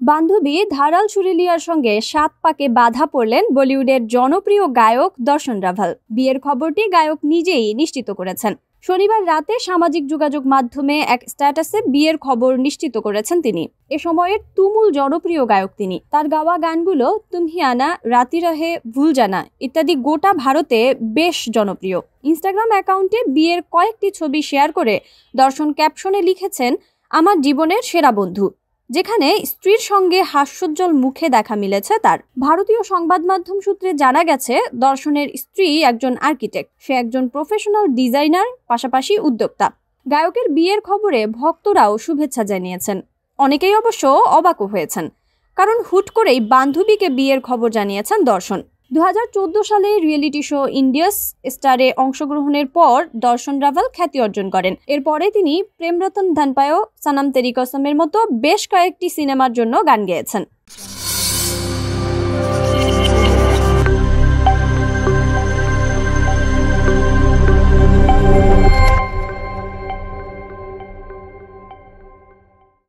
বান্ধবী ধারাল সুরেলিয়ার সঙ্গে 7 পাকে বাধা পড়লেন বলিউডের জনপ্রিয় গায়ক দর্শন রাভাল। বিয়ের খবরটি গায়ক নিজেই নিশ্চিত করেছেন। শনিবার রাতে সামাজিক যোগাযোগ মাধ্যমে এক স্ট্যাটাসে বিয়ের খবর নিশ্চিত করেছেন তিনি। এ সময়ের তুমুল জনপ্রিয় গায়ক তিনি। তার গাওয়া গানগুলো তুমি আনা, রাতি রহে, ভুল জানা ইত্যাদি গোটা ভারতে বেশ জনপ্রিয়। ইনস্টাগ্রাম অ্যাকাউন্টে বিয়ের কয়েকটি ছবি শেয়ার করে দর্শন ক্যাপশনে লিখেছেন, আমার জীবনের সেরা বন্ধু, যেখানে স্ত্রীর সঙ্গে হাস্যোজ্জ্বল মুখে দেখা মিলেছে তার। ভারতীয় সংবাদ মাধ্যম সূত্রে জানা গেছে, দর্শনের স্ত্রী একজন আর্কিটেক্ট। সে একজন প্রফেশনাল ডিজাইনার, পাশাপাশি উদ্যোক্তা। গায়কের বিয়ের খবরে ভক্তরাও শুভেচ্ছা জানিয়েছেন। অনেকেই অবশ্য অবাকও হয়েছেন, কারণ হুট করেই বান্ধবীকে বিয়ের খবর জানিয়েছেন দর্শন। 2014 সালে রিয়েলিটি শো ইন্ডিয়াস স্টারে অংশগ্রহণের পর দর্শন রাভাল খ্যাতি অর্জন করেন। এরপরে তিনি প্রেম রতন ধন পাयो, সনম তেরি কসমের মতো বেশ কয়েকটি সিনেমার জন্য গান গেয়েছেন।